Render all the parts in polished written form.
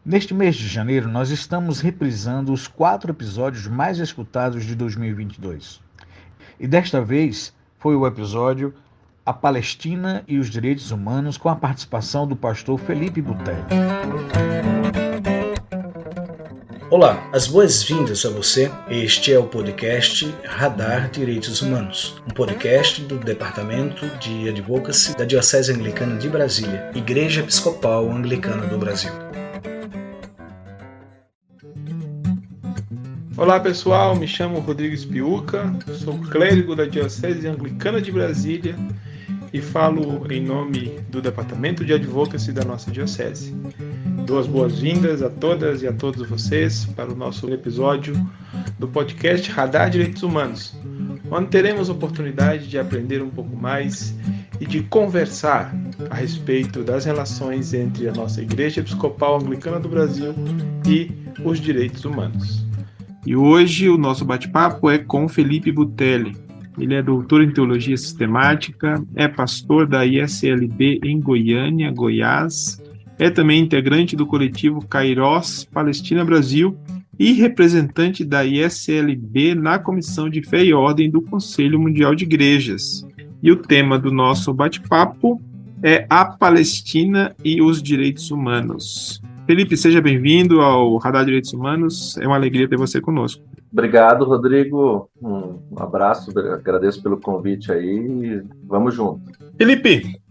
Neste mês de janeiro, nós estamos reprisando os 4 episódios mais escutados de 2022. E desta vez foi o episódio A Palestina e os Direitos Humanos, com a participação do pastor Felipe Butelli. Olá, as boas-vindas a você. Este é o podcast Radar Direitos Humanos, um podcast do Departamento de Advocacy da Diocese Anglicana de Brasília, Igreja Episcopal Anglicana do Brasil. Olá pessoal, me chamo Rodrigo Espiuca, sou clérigo da Diocese Anglicana de Brasília e falo em nome do Departamento de Advocacy da nossa Diocese. Dou as boas-vindas a todas e a todos vocês para o nosso episódio do podcast Radar Direitos Humanos, onde teremos a oportunidade de aprender um pouco mais e de conversar a respeito das relações entre a nossa Igreja Episcopal Anglicana do Brasil e os direitos humanos. E hoje o nosso bate-papo é com Felipe Butelli. Ele é doutor em Teologia Sistemática, é pastor da ISLB em Goiânia, Goiás, é também integrante do coletivo Kairos Palestina Brasil e representante da ISLB na Comissão de Fé e Ordem do Conselho Mundial de Igrejas. E o tema do nosso bate-papo é a Palestina e os Direitos Humanos. Felipe, seja bem-vindo ao Radar Direitos Humanos, é uma alegria ter você conosco. Obrigado, Rodrigo, um abraço, agradeço pelo convite aí e vamos junto. Felipe,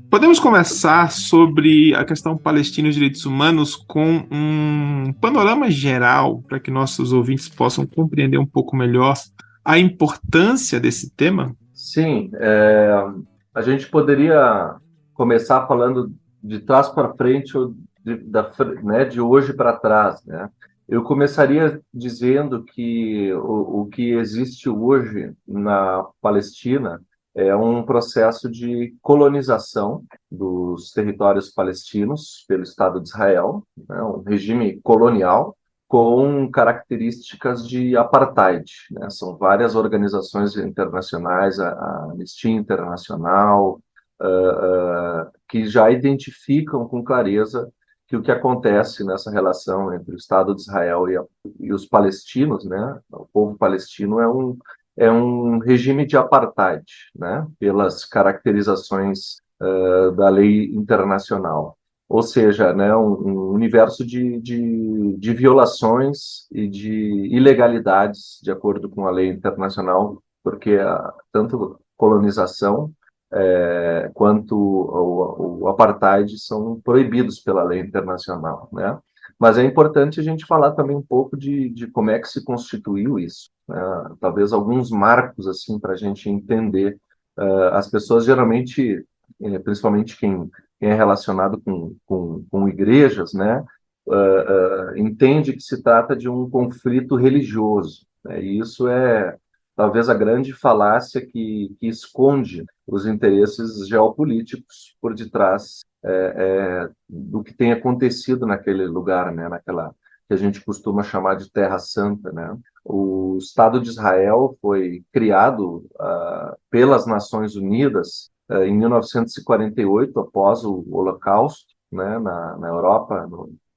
podemos começar sobre a questão palestina e os direitos humanos com um panorama geral, para que nossos ouvintes possam compreender um pouco melhor a importância desse tema? Sim, a gente poderia começar falando de trás para frente ou de hoje para trás, né? Eu começaria dizendo que o que existe hoje na Palestina é um processo de colonização dos territórios palestinos pelo Estado de Israel, né? Um regime colonial com características de apartheid, né? São várias organizações internacionais, a Anistia Internacional, que já identificam com clareza que o que acontece nessa relação entre o Estado de Israel e os palestinos, né, o povo palestino é um regime de apartheid, né, pelas caracterizações da lei internacional. Ou seja, né, um universo de violações e de ilegalidades, de acordo com a lei internacional, porque tanto colonização quanto o apartheid são proibidos pela lei internacional, né? Mas é importante a gente falar também um pouco de como é que se constituiu isso, né? Talvez alguns marcos assim para a gente entender. As pessoas geralmente, principalmente quem é relacionado com igrejas, né? Entende que se trata de um conflito religioso, né? E isso é talvez a grande falácia que esconde os interesses geopolíticos por detrás do que tem acontecido naquele lugar, né, naquela que a gente costuma chamar de Terra Santa, né? O Estado de Israel foi criado pelas Nações Unidas em 1948, após o Holocausto, né, na Europa,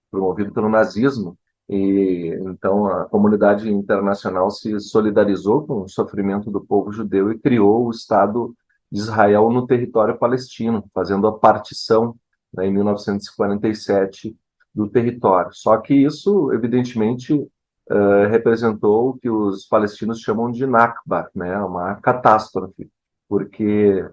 promovido pelo nazismo. E então a comunidade internacional se solidarizou com o sofrimento do povo judeu e criou o Estado de Israel no território palestino, fazendo a partição, né, em 1947 do território. Só que isso, evidentemente, representou o que os palestinos chamam de Nakba, né, uma catástrofe, porque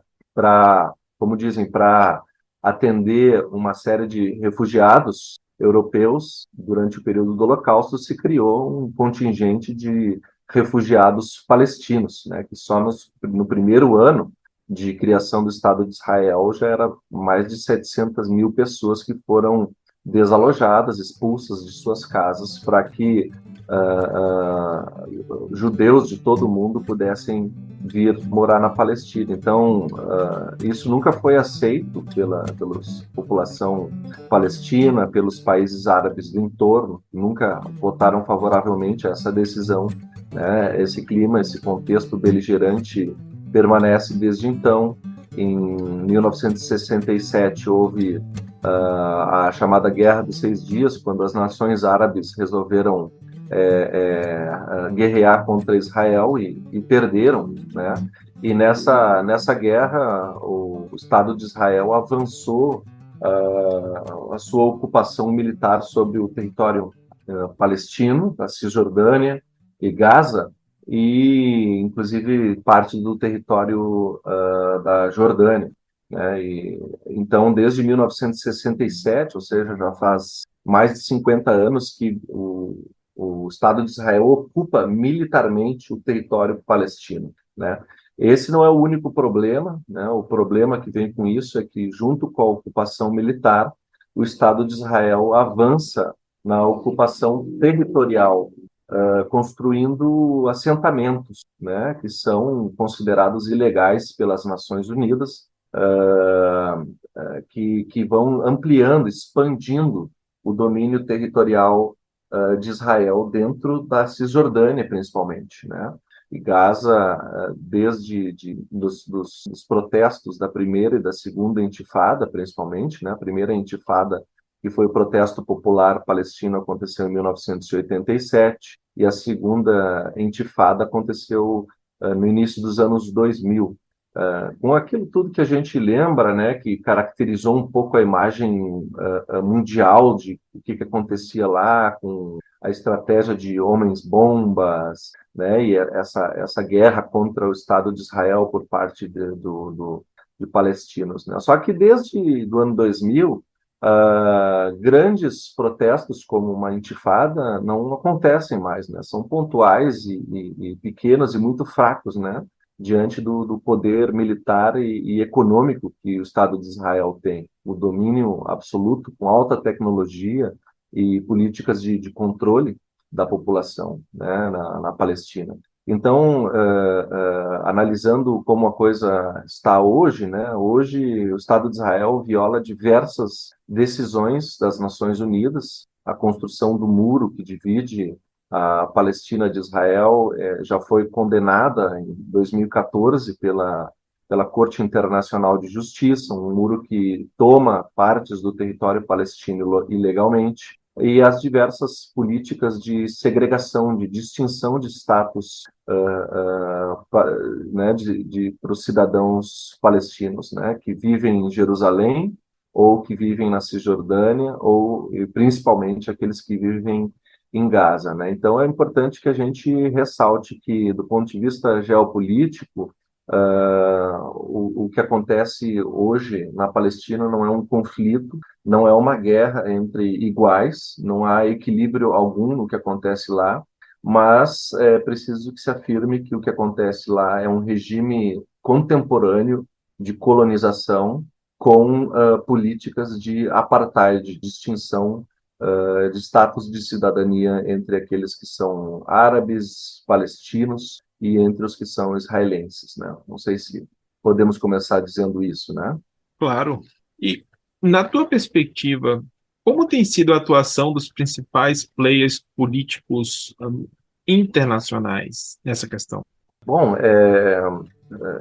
como dizem, para atender uma série de refugiados europeus, durante o período do Holocausto, se criou um contingente de refugiados palestinos, né, que só no primeiro ano de criação do Estado de Israel já era mais de 700 mil pessoas que foram desalojadas, expulsas de suas casas, para que judeus de todo o mundo pudessem vir morar na Palestina. Então, isso nunca foi aceito pela população palestina, pelos países árabes do entorno, nunca votaram favoravelmente a essa decisão, né? Esse clima, esse contexto beligerante permanece desde então. Em 1967 houve a chamada Guerra dos 6 Dias, quando as nações árabes resolveram guerrear contra Israel e perderam, né? E nessa guerra, o Estado de Israel avançou a sua ocupação militar sobre o território palestino, da Cisjordânia e Gaza, e inclusive parte do território da Jordânia, né? Então, desde 1967, ou seja, já faz mais de 50 anos que o Estado de Israel ocupa militarmente o território palestino, né? Esse não é o único problema, né? O problema que vem com isso é que, junto com a ocupação militar, o Estado de Israel avança na ocupação territorial, construindo assentamentos, né? Que são considerados ilegais pelas Nações Unidas, que vão ampliando, expandindo o domínio territorial de Israel dentro da Cisjordânia, principalmente, né? E Gaza, desde dos protestos da primeira e da segunda intifada, principalmente, né? A primeira intifada, que foi o protesto popular palestino, aconteceu em 1987, e a segunda intifada aconteceu no início dos anos 2000, com aquilo tudo que a gente lembra, né, que caracterizou um pouco a imagem mundial de o que acontecia lá, com a estratégia de homens-bombas, né, e essa guerra contra o Estado de Israel por parte de palestinos, né? Só que desde do ano 2000, grandes protestos como uma intifada não acontecem mais, né? São pontuais e pequenos e muito fracos, né? Diante do poder militar e econômico que o Estado de Israel tem, o domínio absoluto com alta tecnologia e políticas de controle da população, né, na Palestina. Então, analisando como a coisa está hoje, né, hoje o Estado de Israel viola diversas decisões das Nações Unidas, a construção do muro que divide a Palestina de Israel já foi condenada em 2014 pela Corte Internacional de Justiça, um muro que toma partes do território palestino ilegalmente, e as diversas políticas de segregação, de distinção de status, né, para os cidadãos palestinos, né, que vivem em Jerusalém ou que vivem na Cisjordânia, ou e principalmente aqueles que vivem em Gaza, né? Então é importante que a gente ressalte que, do ponto de vista geopolítico, o que acontece hoje na Palestina não é um conflito, não é uma guerra entre iguais, não há equilíbrio algum no que acontece lá, mas é preciso que se afirme que o que acontece lá é um regime contemporâneo de colonização com políticas de apartheid, de distinção de status de cidadania entre aqueles que são árabes, palestinos e entre os que são israelenses, né? Não sei se podemos começar dizendo isso, né? Claro. E, na tua perspectiva, como tem sido a atuação dos principais players políticos internacionais nessa questão? Bom,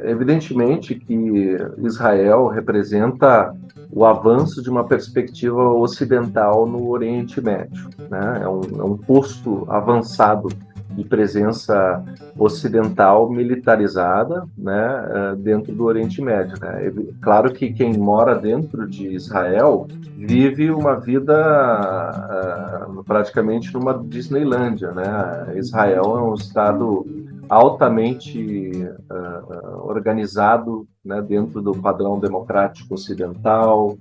evidentemente que Israel representa o avanço de uma perspectiva ocidental no Oriente Médio, né? É um posto avançado de presença ocidental militarizada, né, dentro do Oriente Médio, né? Claro que quem mora dentro de Israel vive uma vida praticamente numa Disneylândia, né? Israel é um estado altamente organizado, né, dentro do padrão democrático ocidental,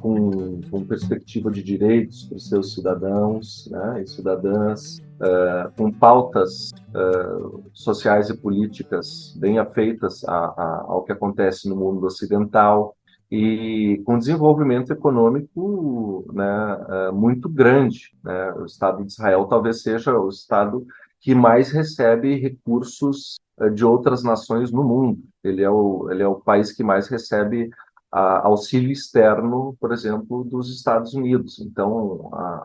com perspectiva de direitos para os seus cidadãos, né, e cidadãs, com pautas sociais e políticas bem afeitas ao que acontece no mundo ocidental, e com desenvolvimento econômico, né, muito grande, né? O Estado de Israel talvez seja o Estado que mais recebe recursos de outras nações no mundo. Ele é o país que mais recebe auxílio externo, por exemplo, dos Estados Unidos. Então,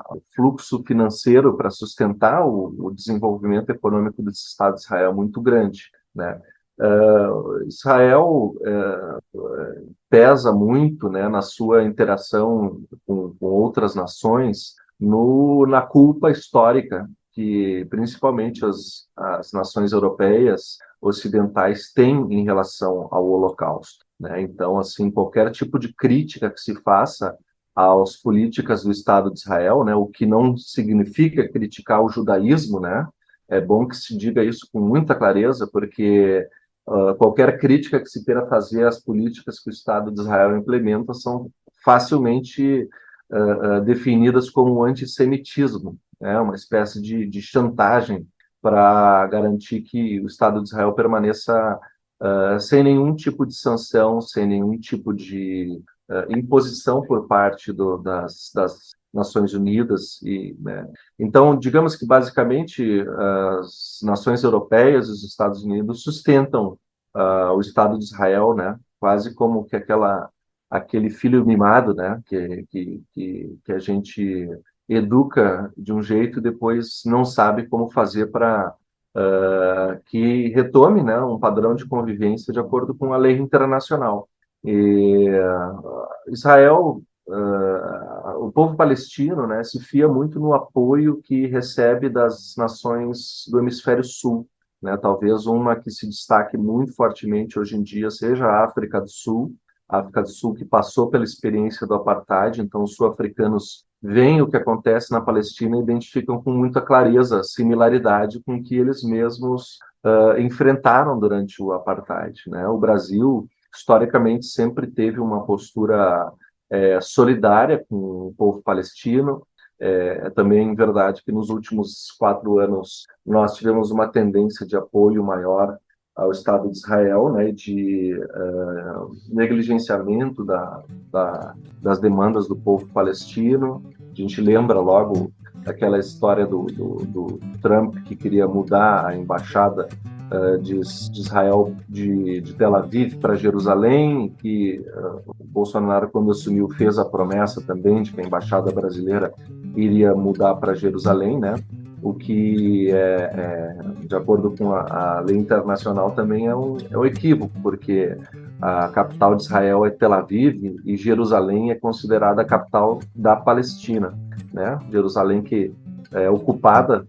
o fluxo financeiro para sustentar o desenvolvimento econômico desse Estado de Israel é muito grande, né? Israel pesa muito, né, na sua interação com outras nações na culpa histórica que principalmente as nações europeias ocidentais têm em relação ao Holocausto, né? Então, assim, qualquer tipo de crítica que se faça às políticas do Estado de Israel, né, o que não significa criticar o judaísmo, né? É bom que se diga isso com muita clareza, porque qualquer crítica que se queira fazer às políticas que o Estado de Israel implementa são facilmente definidas como antissemitismo, né? Uma espécie de chantagem para garantir que o Estado de Israel permaneça sem nenhum tipo de sanção, sem nenhum tipo de imposição por parte das Nações Unidas. Né? Então, digamos que, basicamente, as nações europeias e os Estados Unidos sustentam o Estado de Israel, né? Quase como que aquele filho mimado, né? Que a gente educa de um jeito e depois não sabe como fazer para que retome, né, um padrão de convivência de acordo com a lei internacional. E Israel, o povo palestino, né, se fia muito no apoio que recebe das nações do hemisfério sul, né? Talvez uma que se destaque muito fortemente hoje em dia seja a África do Sul, que passou pela experiência do apartheid, então os sul-africanos veem o que acontece na Palestina e identificam com muita clareza a similaridade com o que eles mesmos enfrentaram durante o apartheid, né? O Brasil, historicamente, sempre teve uma postura solidária com o povo palestino. É também verdade que nos últimos 4 anos nós tivemos uma tendência de apoio maior ao Estado de Israel, né, de negligenciamento das demandas do povo palestino. A gente lembra logo daquela história do Trump que queria mudar a embaixada de Israel de Tel Aviv para Jerusalém, que o Bolsonaro, quando assumiu, fez a promessa também de que a embaixada brasileira iria mudar para Jerusalém, né? O que, de acordo com a lei internacional, também é um equívoco, porque a capital de Israel é Tel Aviv e Jerusalém é considerada a capital da Palestina, né? Jerusalém que é ocupada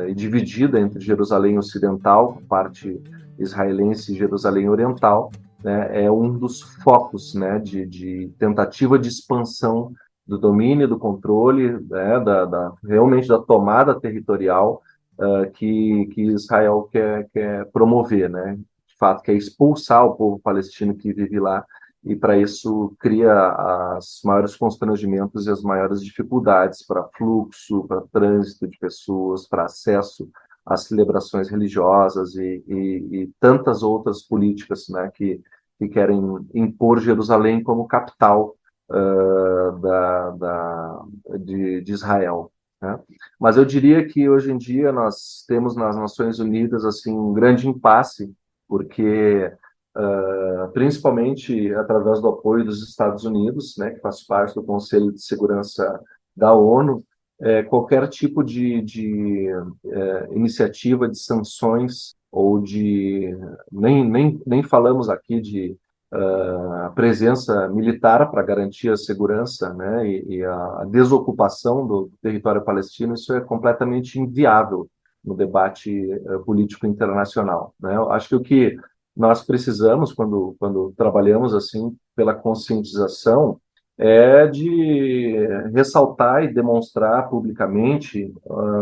e dividida entre Jerusalém Ocidental, parte israelense, e Jerusalém Oriental, né? É um dos focos, né, de tentativa de expansão do domínio, do controle, né, realmente da tomada territorial que Israel quer promover, né? De fato, quer expulsar o povo palestino que vive lá, e para isso cria os maiores constrangimentos e as maiores dificuldades para fluxo, para trânsito de pessoas, para acesso às celebrações religiosas e tantas outras políticas, né, que querem impor Jerusalém como capital de Israel, né? Mas eu diria que hoje em dia nós temos nas Nações Unidas assim um grande impasse, porque principalmente através do apoio dos Estados Unidos, né, que faz parte do Conselho de Segurança da ONU, qualquer tipo de iniciativa de sanções ou nem falamos aqui de a presença militar para garantir a segurança, né, e a desocupação do território palestino, isso é completamente inviável no debate político internacional, né? Eu acho que o que nós precisamos, quando trabalhamos assim pela conscientização, é de ressaltar e demonstrar publicamente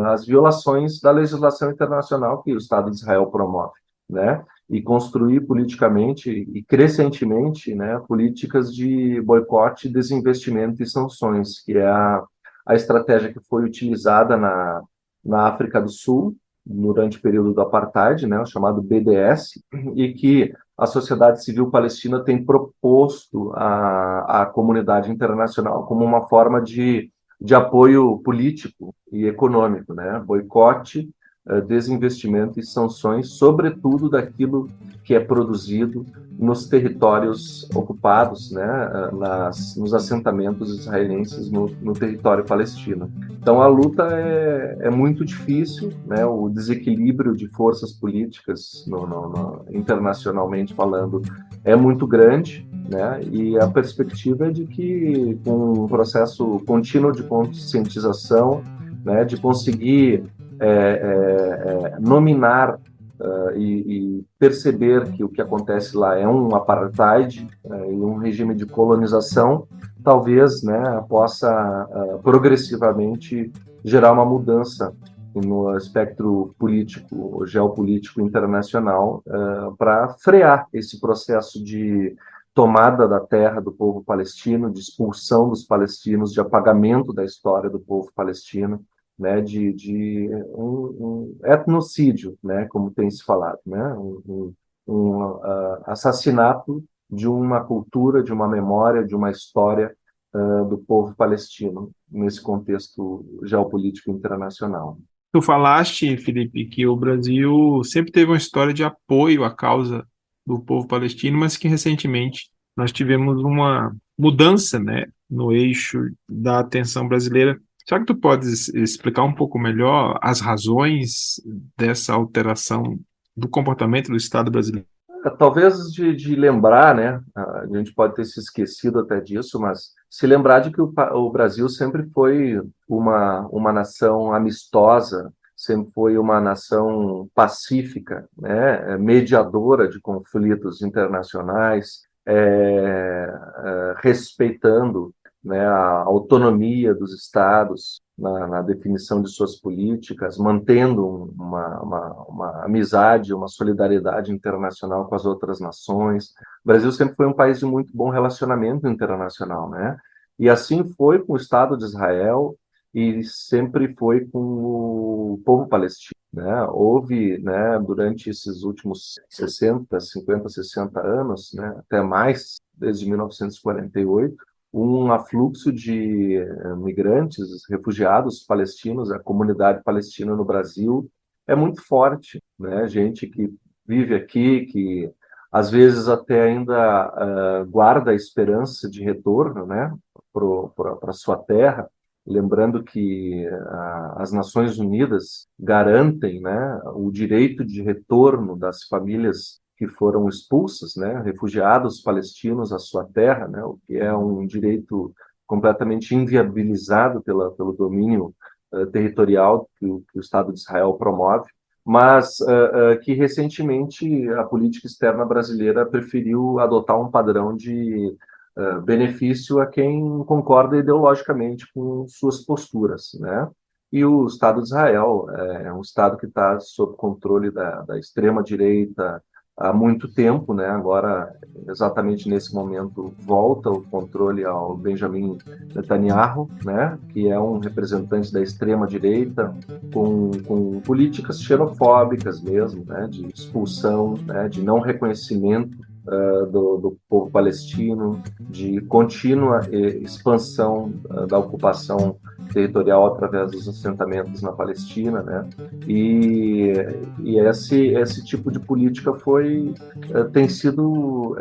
as violações da legislação internacional que o Estado de Israel promove, né? E construir politicamente e crescentemente, né, políticas de boicote, desinvestimento e sanções, que é a estratégia que foi utilizada na África do Sul durante o período do apartheid, né, o chamado BDS, e que a sociedade civil palestina tem proposto à comunidade internacional como uma forma de apoio político e econômico, né, boicote, desinvestimento e sanções, sobretudo daquilo que é produzido nos territórios ocupados, né, nos assentamentos israelenses no território palestino. Então, a luta é muito difícil, né? O desequilíbrio de forças políticas, internacionalmente falando, é muito grande, né? E a perspectiva é de que, com um processo contínuo de conscientização, né, de conseguir nominar e perceber que o que acontece lá é um apartheid e um regime de colonização, talvez, né, possa progressivamente gerar uma mudança no espectro político, geopolítico internacional, para frear esse processo de tomada da terra do povo palestino, de expulsão dos palestinos, de apagamento da história do povo palestino, né, de um etnocídio, né, como tem se falado, né, assassinato de uma cultura, de uma memória, de uma história do povo palestino nesse contexto geopolítico internacional. Tu falaste, Felipe, que o Brasil sempre teve uma história de apoio à causa do povo palestino, mas que recentemente nós tivemos uma mudança, né, no eixo da atenção brasileira. Será que tu podes explicar um pouco melhor as razões dessa alteração do comportamento do Estado brasileiro? Talvez de lembrar, né? A gente pode ter se esquecido até disso, mas se lembrar de que o Brasil sempre foi uma nação amistosa, sempre foi uma nação pacífica, né? Mediadora de conflitos internacionais, respeitando, né, a autonomia dos estados na definição de suas políticas, mantendo uma amizade, uma solidariedade internacional com as outras nações. O Brasil sempre foi um país de muito bom relacionamento internacional, né? E assim foi com o Estado de Israel e sempre foi com o povo palestino, né? Houve, né, durante esses últimos 50, 60 anos, né, até mais, desde 1948, um afluxo de migrantes, refugiados palestinos, a comunidade palestina no Brasil é muito forte, né? Gente que vive aqui, que às vezes até ainda guarda a esperança de retorno, né, para sua terra, lembrando que as Nações Unidas garantem, né, o direito de retorno das famílias que foram expulsas, né, refugiados palestinos à sua terra, né, o que é um direito completamente inviabilizado pelo domínio territorial que o Estado de Israel promove, mas que recentemente a política externa brasileira preferiu adotar um padrão de benefício a quem concorda ideologicamente com suas posturas, né? E o Estado de Israel é um Estado que está sob controle da extrema-direita há muito tempo, né? Agora, exatamente nesse momento, volta o controle ao Benjamin Netanyahu, né? Que é um representante da extrema-direita com políticas xenofóbicas mesmo, né? De expulsão, né? De não reconhecimento do povo palestino, de contínua expansão da ocupação territorial através dos assentamentos na Palestina, né? E esse tipo de política tem sido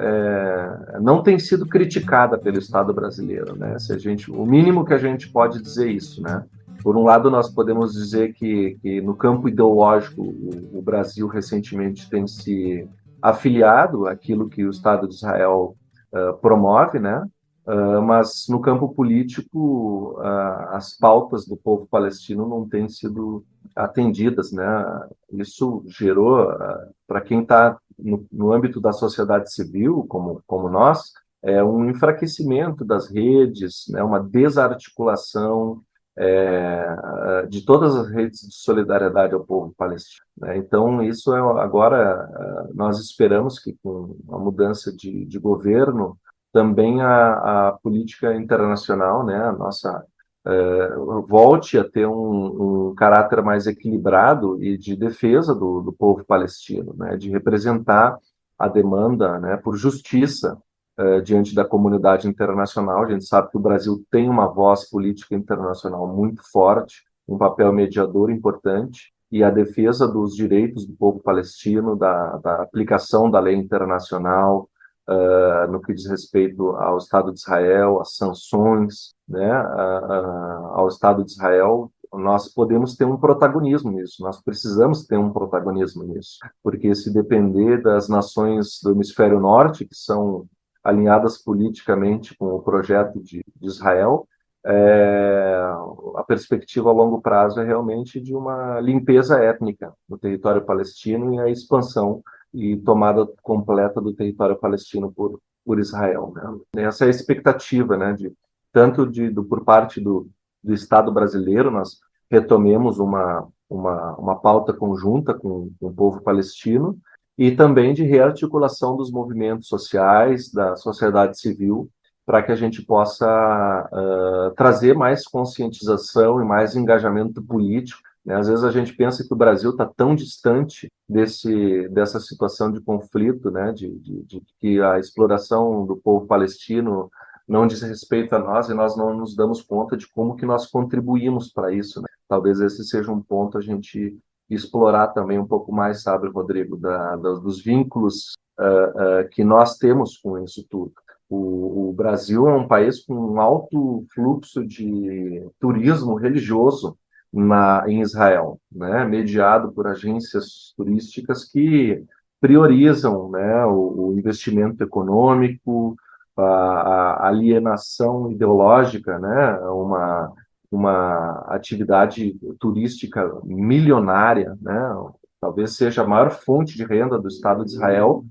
não tem sido criticada pelo Estado brasileiro, né? O mínimo que a gente pode dizer isso, né? Por um lado, nós podemos dizer que no campo ideológico o Brasil recentemente tem se afiliado àquilo que o Estado de Israel promove, né? Mas no campo político as pautas do povo palestino não têm sido atendidas, né? Isso gerou, para quem está no âmbito da sociedade civil, como nós, um enfraquecimento das redes, né? Uma desarticulação de todas as redes de solidariedade ao povo palestino, né? Então, isso agora nós esperamos que com a mudança de governo também a política internacional, né, a nossa volte a ter um caráter mais equilibrado e de defesa do povo palestino, né, de representar a demanda, né, por justiça diante da comunidade internacional. A gente sabe que o Brasil tem uma voz política internacional muito forte, um papel mediador importante, e a defesa dos direitos do povo palestino, da aplicação da lei internacional, no que diz respeito ao Estado de Israel, às sanções, né, ao Estado de Israel, nós podemos ter um protagonismo nisso, nós precisamos ter um protagonismo nisso, porque se depender das nações do hemisfério norte, que são alinhadas politicamente com o projeto de Israel, a perspectiva a longo prazo é realmente de uma limpeza étnica no território palestino e a expansão e tomada completa do território palestino por Israel, né? Essa é a expectativa, né, tanto por parte do Estado brasileiro, nós retomemos uma pauta conjunta com o povo palestino, e também de rearticulação dos movimentos sociais, da sociedade civil, para que a gente possa trazer mais conscientização e mais engajamento político, né? Às vezes a gente pensa que o Brasil está tão distante dessa situação de conflito, né? De que a exploração do povo palestino não diz respeito a nós e nós não nos damos conta de como que nós contribuímos para isso, né? Talvez esse seja um ponto a gente explorar também um pouco mais, sabe, Rodrigo, dos vínculos que nós temos com isso tudo. O Brasil é um país com um alto fluxo de turismo religioso em Israel, né, mediado por agências turísticas que priorizam, né, o investimento econômico, a alienação ideológica, né, uma atividade turística milionária, né, talvez seja a maior fonte de renda do Estado de Israel,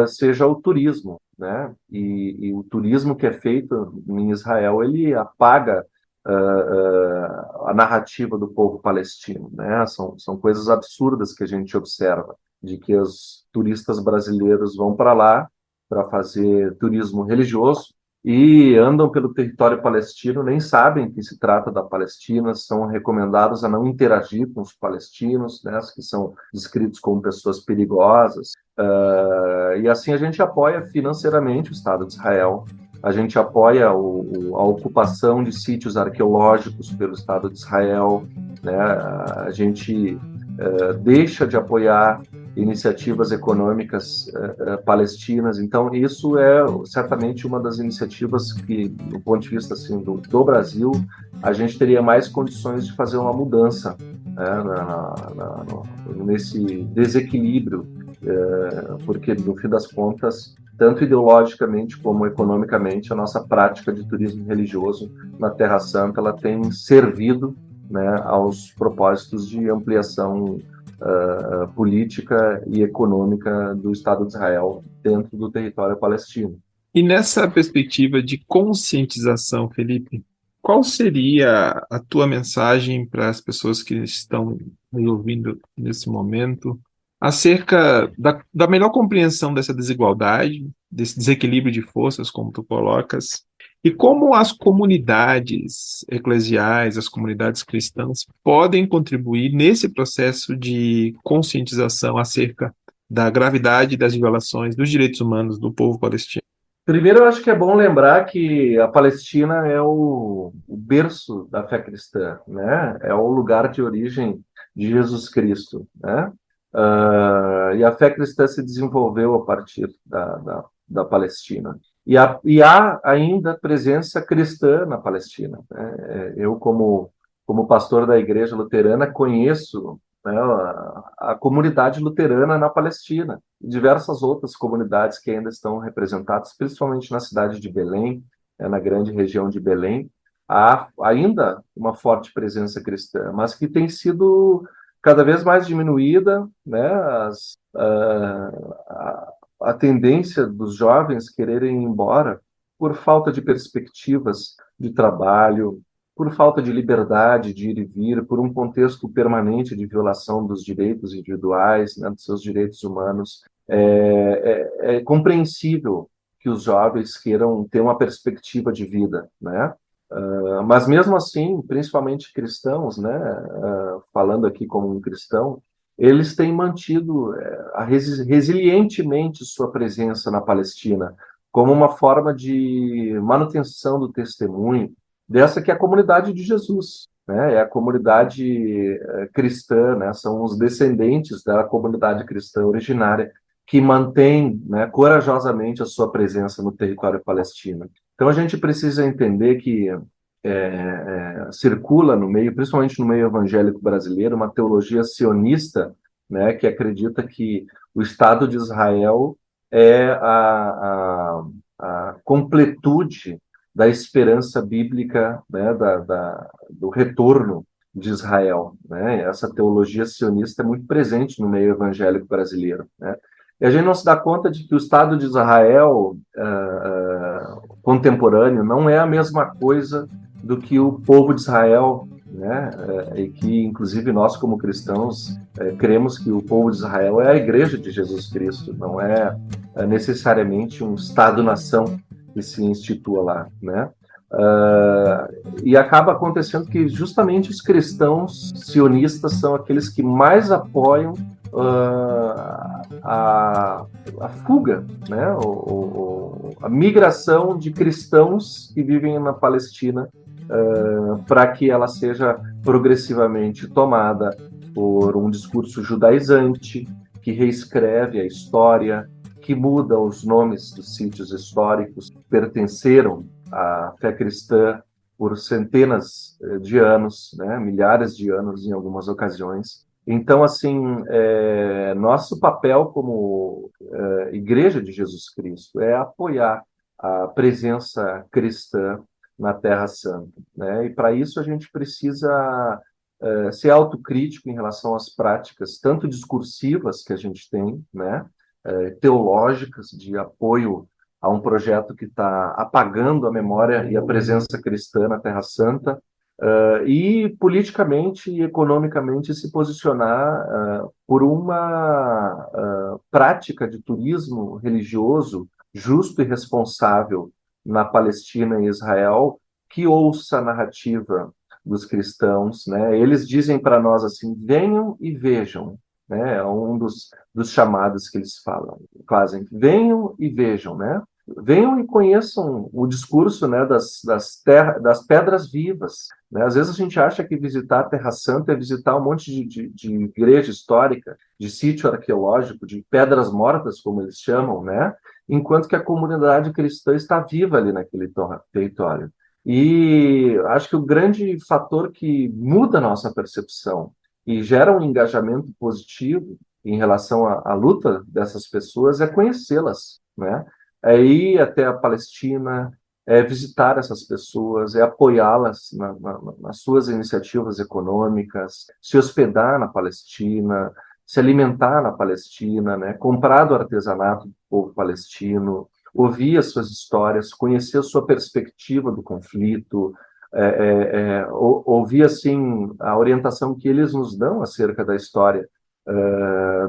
seja o turismo, né? E o turismo que é feito em Israel, ele apaga a narrativa do povo palestino, né? São coisas absurdas que a gente observa, de que os turistas brasileiros vão para lá para fazer turismo religioso e andam pelo território palestino, nem sabem que se trata da Palestina, são recomendados a não interagir com os palestinos, né, que são descritos como pessoas perigosas. E assim a gente apoia financeiramente o Estado de Israel, a gente apoia a ocupação de sítios arqueológicos pelo Estado de Israel, né, a gente deixa de apoiar iniciativas econômicas palestinas. Então, isso é certamente uma das iniciativas que, do ponto de vista assim, do Brasil, a gente teria mais condições de fazer uma mudança, né, nesse desequilíbrio, porque, no fim das contas, tanto ideologicamente como economicamente, a nossa prática de turismo religioso na Terra Santa ela tem servido, né, aos propósitos de ampliação política e econômica do Estado de Israel dentro do território palestino. E nessa perspectiva de conscientização, Felipe, qual seria a tua mensagem para as pessoas que estão nos ouvindo nesse momento acerca da melhor compreensão dessa desigualdade, desse desequilíbrio de forças, como tu colocas, e como as comunidades eclesiais, as comunidades cristãs podem contribuir nesse processo de conscientização acerca da gravidade das violações dos direitos humanos do povo palestino? Primeiro, eu acho que é bom lembrar que a Palestina é o berço da fé cristã, né? É o lugar de origem de Jesus Cristo, né? E a fé cristã se desenvolveu a partir da Palestina. E há ainda presença cristã na Palestina, né? Eu, como pastor da Igreja Luterana, conheço, né, a comunidade luterana na Palestina e diversas outras comunidades que ainda estão representadas, principalmente na cidade de Belém, na grande região de Belém. Há ainda uma forte presença cristã, mas que tem sido cada vez mais diminuída, né? A tendência dos jovens quererem ir embora por falta de perspectivas de trabalho, por falta de liberdade de ir e vir, por um contexto permanente de violação dos direitos individuais, né, dos seus direitos humanos. É compreensível que os jovens queiram ter uma perspectiva de vida, né? Mas mesmo assim, principalmente cristãos, né, falando aqui como um cristão, eles têm mantido resilientemente sua presença na Palestina como uma forma de manutenção do testemunho dessa que é a comunidade de Jesus, né? É a comunidade cristã, né? São os descendentes da comunidade cristã originária que mantém, né, corajosamente a sua presença no território palestino. Então a gente precisa entender que circula no meio, principalmente no meio evangélico brasileiro, uma teologia sionista, né, que acredita que o Estado de Israel é a completude da esperança bíblica, né, do retorno de Israel, né? Essa teologia sionista é muito presente no meio evangélico brasileiro, né? E a gente não se dá conta de que o Estado de Israel contemporâneo não é a mesma coisa do que o povo de Israel, né? E que, inclusive, nós, como cristãos, cremos que o povo de Israel é a igreja de Jesus Cristo, não é necessariamente um Estado-nação que se institua lá, né? E acaba acontecendo que justamente os cristãos sionistas são aqueles que mais apoiam a fuga, né? A migração de cristãos que vivem na Palestina para que ela seja progressivamente tomada por um discurso judaizante que reescreve a história, que muda os nomes dos sítios históricos que pertenceram à fé cristã por centenas de anos, né, milhares de anos em algumas ocasiões. Então, assim, nosso papel como Igreja de Jesus Cristo é apoiar a presença cristã na Terra Santa, né? E para isso a gente precisa ser autocrítico em relação às práticas, tanto discursivas que a gente tem, né, teológicas de apoio a um projeto que está apagando a memória e a presença cristã na Terra Santa, e politicamente e economicamente se posicionar por uma prática de turismo religioso justo e responsável na Palestina e Israel, que ouça a narrativa dos cristãos, né? Eles dizem para nós assim: venham e vejam, né? É um dos chamados que eles falam, fazem: venham e vejam, né? Venham e conheçam o discurso, né, das pedras vivas, né? Às vezes a gente acha que visitar a Terra Santa é visitar um monte de igreja histórica, de sítio arqueológico, de pedras mortas, como eles chamam, né? Enquanto que a comunidade cristã está viva ali naquele território. E acho que o grande fator que muda a nossa percepção e gera um engajamento positivo em relação à luta dessas pessoas é conhecê-las, né? É ir até a Palestina, é visitar essas pessoas, é apoiá-las nas suas iniciativas econômicas, se hospedar na Palestina, se alimentar na Palestina, né? Comprar do artesanato do povo palestino, ouvir as suas histórias, conhecer a sua perspectiva do conflito, ouvir assim a orientação que eles nos dão acerca da história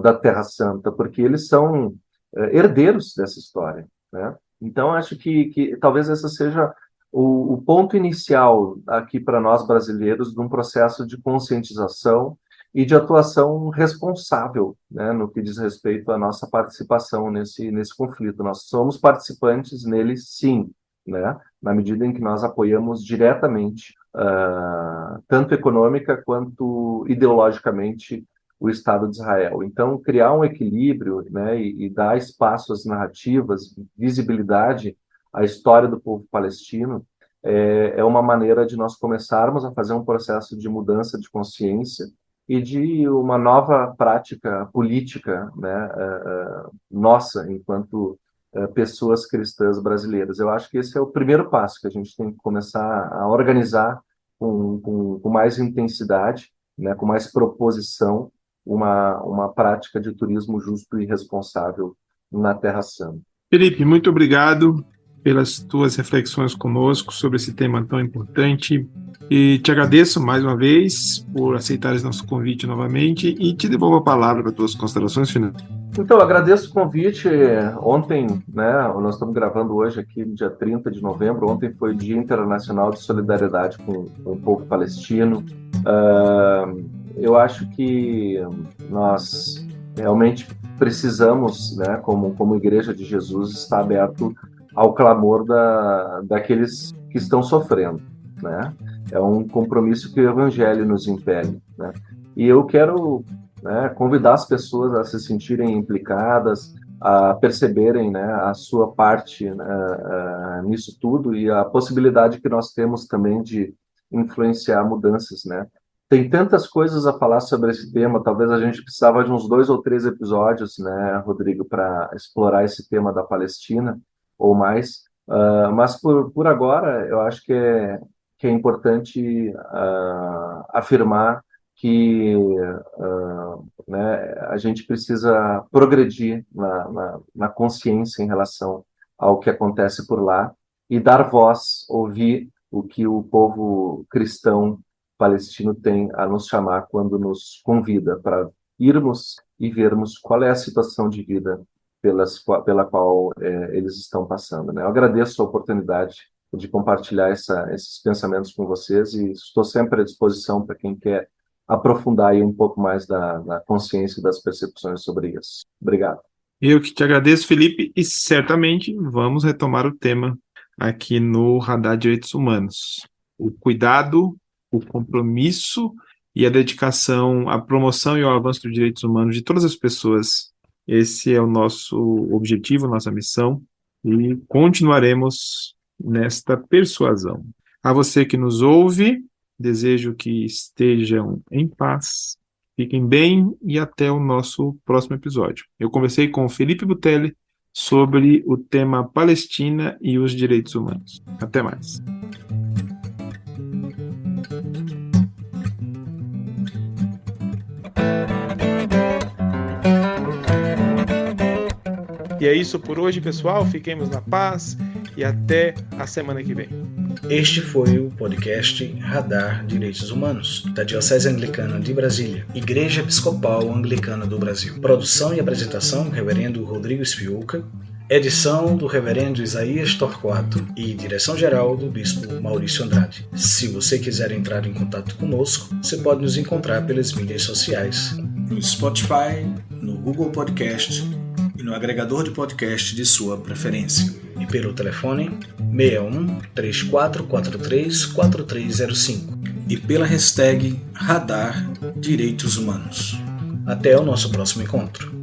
da Terra Santa, porque eles são herdeiros dessa história, né? Então, acho que talvez esse seja o ponto inicial aqui para nós brasileiros de um processo de conscientização e de atuação responsável, né, no que diz respeito à nossa participação nesse conflito. Nós somos participantes nele, sim, né, na medida em que nós apoiamos diretamente, tanto econômica quanto ideologicamente, o Estado de Israel. Então, criar um equilíbrio, né, e dar espaço às narrativas, visibilidade à história do povo palestino, é uma maneira de nós começarmos a fazer um processo de mudança de consciência e de uma nova prática política, né, nossa, enquanto pessoas cristãs brasileiras. Eu acho que esse é o primeiro passo que a gente tem que começar a organizar com mais intensidade, né, com mais proposição, uma prática de turismo justo e responsável na Terra Santa. Felipe, muito obrigado pelas tuas reflexões conosco sobre esse tema tão importante, e te agradeço mais uma vez por aceitares nosso convite novamente e te devolvo a palavra para tuas considerações finais. Então, agradeço o convite. Ontem, né, nós estamos gravando hoje aqui, dia 30 de novembro, ontem foi o Dia Internacional de Solidariedade com o povo palestino. Eu acho que nós realmente precisamos, né, como Igreja de Jesus, estar aberto ao clamor daqueles que estão sofrendo, né? É um compromisso que o Evangelho nos impele, né? E eu quero, né, convidar as pessoas a se sentirem implicadas, a perceberem, né, a sua parte nisso tudo e a possibilidade que nós temos também de influenciar mudanças, né? Tem tantas coisas a falar sobre esse tema, talvez a gente precisava de uns 2 ou 3 episódios, né, Rodrigo, para explorar esse tema da Palestina, ou mais. Mas por agora, eu acho que é importante afirmar que né, a gente precisa progredir na consciência em relação ao que acontece por lá e dar voz, ouvir o que o povo cristão palestino tem a nos chamar quando nos convida para irmos e vermos qual é a situação de vida pela qual eles estão passando, né? Eu agradeço a oportunidade de compartilhar esses pensamentos com vocês e estou sempre à disposição para quem quer aprofundar aí um pouco mais da consciência e das percepções sobre isso. Obrigado. Eu que te agradeço, Felipe, e certamente vamos retomar o tema aqui no Radar Direitos Humanos. O cuidado, o compromisso e a dedicação à promoção e ao avanço dos direitos humanos de todas as pessoas. Esse é o nosso objetivo, nossa missão, e continuaremos nesta persuasão. A você que nos ouve, desejo que estejam em paz, fiquem bem e até o nosso próximo episódio. Eu conversei com o Felipe Butelli sobre o tema Palestina e os direitos humanos. Até mais. E é isso por hoje, pessoal. Fiquemos na paz e até a semana que vem. Este foi o podcast Radar Direitos Humanos, da Diocese Anglicana de Brasília, Igreja Episcopal Anglicana do Brasil. Produção e apresentação, Reverendo Rodrigo Spiuca. Edição do Reverendo Isaías Torquato e direção-geral do Bispo Maurício Andrade. Se você quiser entrar em contato conosco, você pode nos encontrar pelas mídias sociais, no Spotify, no Google Podcast e no agregador de podcast de sua preferência. E pelo telefone 61 3443 4305 e pela hashtag Radar Direitos Humanos. Até o nosso próximo encontro.